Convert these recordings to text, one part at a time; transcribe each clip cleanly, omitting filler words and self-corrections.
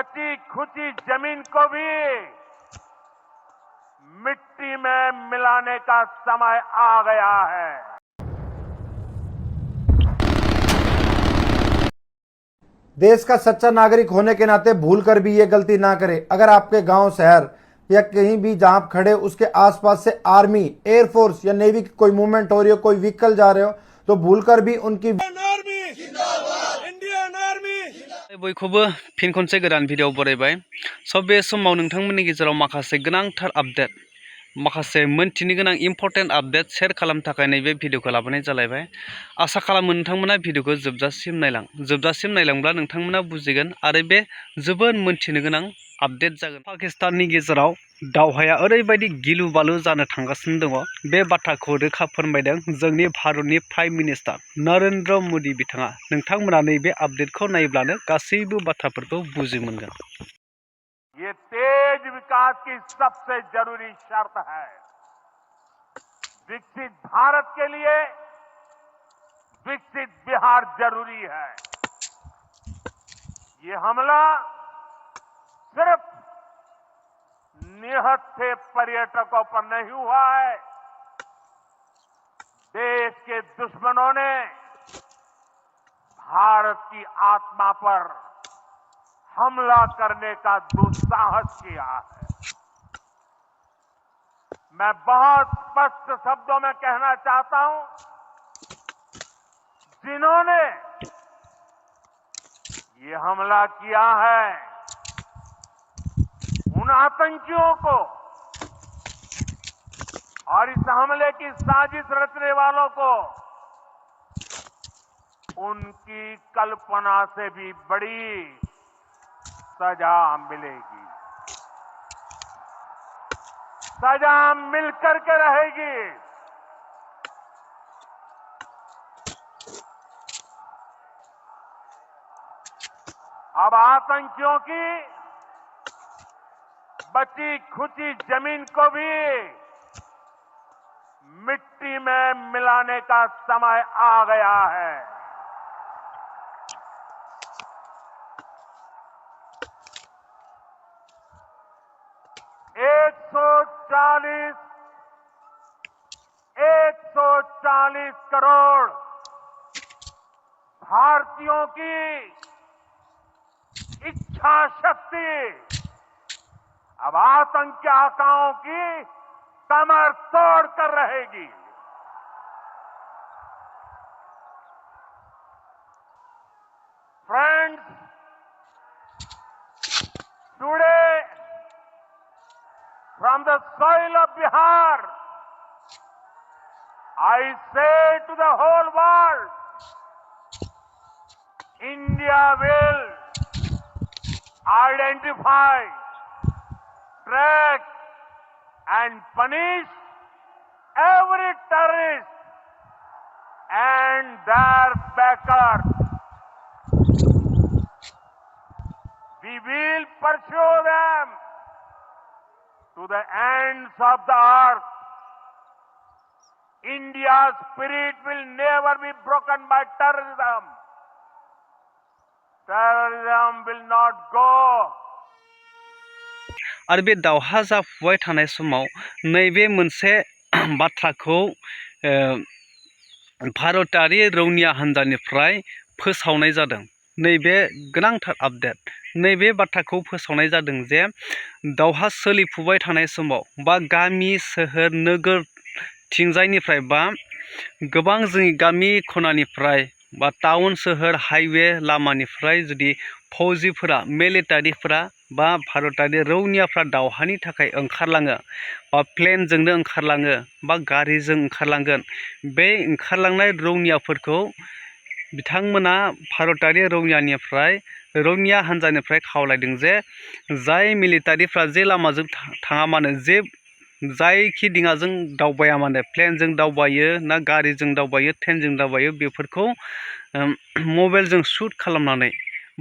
बची खुची जमीन को भी मिट्टी में मिलाने का समय आ गया है। देश का सच्चा नागरिक होने के नाते भूलकर भी ये गलती ना करें। अगर आपके गांव, शहर या कहीं भी जहां आप खड़े उसके आसपास से आर्मी, एयरफोर्स या नेवी की कोई मूवमेंट हो रही हो, कोई व्हीकल जा रहे हो, तो भूलकर भी उनकी बयखौबो फिन खनसे गोदान भिडिअ बरायबाय। बे समाव नोंथांमोननि गेजेराव माखासे गोनांथार आपडेट, माखासे मोनथिनो गोनां इम्पर्टेन्ट आपडेट शेयार खालामनो थाखाय नैबे भिडिअखौ लाबोनाय जालायबाय। आसा खालामो नोंथांमोना भिडिअखौ जोबजासिम नायलांब्ला नोंथांमोना बुजिगोन आरो बे जोबोद मोनथिनो गोनां आपडेट जागोन। पाकिस्ताननि गेजेराव दावहाया ओरैबायदि गिलु बालु जानो थांगासिनो दङ। बे बाथ्राखौ रोखा फोरमायदों जोंनि भारतनि प्राइम मिनिस्टार नरेन्द्र मदि बिथाङा। नोंथांमोना नैबे आपडेटखौ नायब्लानो गासैबो बाथ्राफोरखौ बुजि मोनगोन। ये तेज विकास की सबसे जरूरी शर्त है। विकसित भारत के लिए विकसित बिहार जरूरी है। ये हमला सिर्फ निहत्थे पर्यटकों पर नहीं हुआ है। देश के दुश्मनों ने भारत की आत्मा पर हमला करने का दुस्साहस किया है। मैं बहुत स्पष्ट शब्दों में कहना चाहता हूं, जिन्होंने ये हमला किया है, उन आतंकियों को और इस हमले की साजिश रचने वालों को उनकी कल्पना से भी बड़ी सजा मिलेगी। सजा मिलकर के रहेगी। अब आतंकियों की बची खुची जमीन को भी मिट्टी में मिलाने का समय आ गया है। एक सौ चालीस करोड़ भारतीयों की इच्छा शक्ति अब आतंकी आकाओं की कमर तोड़ कर रहेगी। Friends, today from the soil of Bihar, I say to the whole world, India will identify, track and punish every terrorist and their backers. We will pursue them to the ends of the earth. India's spirit will never be broken by terrorism. Terrorism will not go. आरो बे दावहा जाफुबाय थानाय समाव नैबे मोनसे बाथ्राखौ भारतारि रौनिया हान्जानिफ्राय फोसावनाय जादों। नैबे गोनांथार आपडेट, नैबे बाथ्राखौ फोसावनाय जादों जे दावहा सोलिफुबाय थानाय समाव बा गामि सोहोर नोगोर थिंजायनिफ्राय बा गोबां जोंनि गामि खनानिफ्राय बा टाउन सोहोर हाइवे लामानिफ्राय जुदि फौजिफोरा, मिलिटारिफोरा बा भारतारि रौनियाफ्रा दावहानि थाखाय ओंखारलाङो बा प्लेनजोंनो ओंखारलाङो बा गारिजों ओंखारलांगोन, बे ओंखारलांनाय रौनियाफोरखौ बिथांमोना भारतारि रौनिया हान्जानिफ्राय खावलायदों जे जाय मिलिटारिफ्रा जे लामाजों थाङा मानो, जे जायखि दिङाजों दावबाया मानो, प्लेनजों दावबायो ना गारिजों दावबायो, ट्रेनजों दावबायो, बेफोरखौ मबाइलजों शुट खालामनानै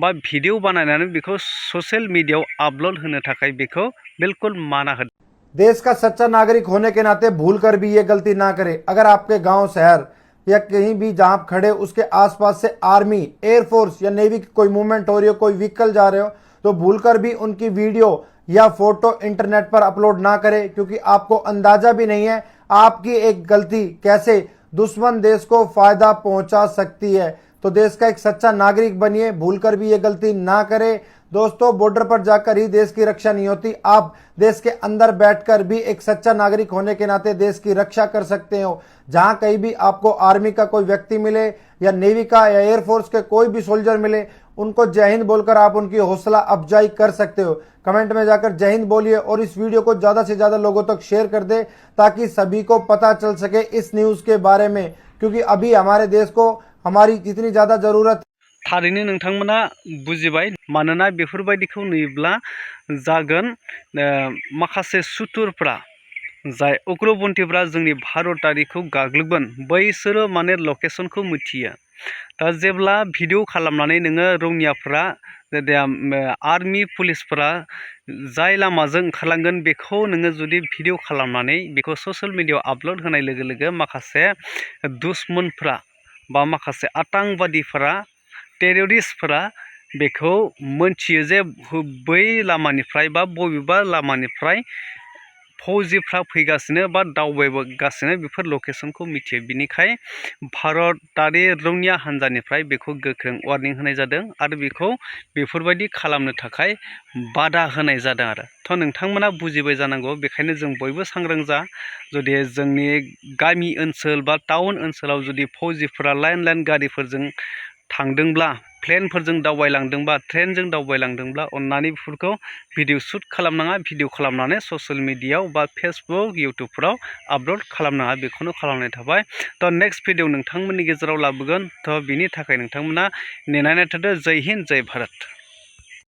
बा भिडिअ बानायनानै बेखौ ससियेल मीडियायाव आपलोड होनो थाखाय बेखौ बिल्कुल माना होदों। देश का सच्चा नागरिक होने के नाते भूलकर भी ये गलती ना करें। अगर आपके गांव, शहर या कहीं भी जहां आप खड़े उसके आसपास से आर्मी, एयरफोर्स या नेवी की कोई मूवमेंट हो रही हो, कोई व्हीकल जा रहे हो, तो भूलकर भी उनकी वीडियो या फोटो इंटरनेट पर अपलोड ना करें, क्योंकि आपको अंदाजा भी नहीं है आपकी एक गलती कैसे दुश्मन देश को फायदा पहुंचा सकती है। तो देश का एक सच्चा नागरिक बनिए, भूलकर भी ये गलती ना करें। दोस्तों, बॉर्डर पर जाकर ही देश की रक्षा नहीं होती, आप देश के अंदर बैठकर भी एक सच्चा नागरिक होने के नाते देश की रक्षा कर सकते हो। जहां कहीं भी आपको आर्मी का कोई व्यक्ति मिले या नेवी का या एयरफोर्स के कोई भी सोल्जर मिले, उनको जय हिंद बोलकर आप उनकी हौसला अफजाई कर सकते हो। कमेंट में जाकर जय हिंद बोलिए और इस वीडियो को ज्यादा से ज्यादा लोगों तक शेयर कर दे, ताकि सभी को पता चल सके इस न्यूज के बारे में, क्योंकि अभी हमारे देश को हमारी जितनी ज्यादा जरूरत। थारैनो नोंथांमोना बुजिबाय, मानोना बेफोरबायदिखौ नुयोब्ला जागोन माखासे सुथुरफ्रा जाय उग्रपन्थीफ्रा जोंनि भारतारिखौ गाग्लोबगोन, बैसोरो माने लकेशनखौ मिथियो। दा जेब्ला भिडिअ खालामनानै नोङो रौनियाफ्रा आर्मी पुलिसफ्रा जाय लामाजों ओंखारलांगोन बेखौ नोङो जुदि भिडिअ खालामनानै बेखौ ससियेल मिडियायाव आपल'ड होनाय लोगो लोगो माखासे दुश्मनफ्रा बा माखासे आतंकवादिफोरा टेररिस्टफोरा बेखौ मोनथियो जे बै लामानिफ्राय बा बबेबा लामानिफ्राय फौजिफ्रा फैगासिनो बा दावबायगासिनो, बेफोर लकेशनखौ मिथियो। बिनिखाय भारतारि रौनिया हान्जानिफ्राय बेखौ गोख्रों वार्निं होनाय जादों आरो बेखौ बेफोरबायदि खालामनो थाखाय बादा होनाय जादों आरो। थ' नोंथांमोना बुजिबाय जानांगौ, बेखायनो जों बयबो सांग्रां जा। जुदि जोंनि गामि ओनसोल बा टाउन ओनसोलाव जुदि फौजिफोरा लाइन गारिफोरजों थांदोंब्ला, प्लेनफोरजों दावबायलांदोंबा, ट्रेनजों दावबायलांदोंब्ला अन्नानै बेफोरखौ भिडिअ शुट खालामनाङा। भिडिअ खालामनानै ससियेल मिडियायाव बा फेसबुक इउटुबफोराव आपल'ड खालामनाङा, बेखौनो खालामनाय थाबाय। थ' नेक्स्ट भिडिअ नोंथांमोननि गेजेराव लाबोगोन। थ' बिनि थाखाय नोंथांमोना नेनानै थादो। जय हिन्द, जय भारत।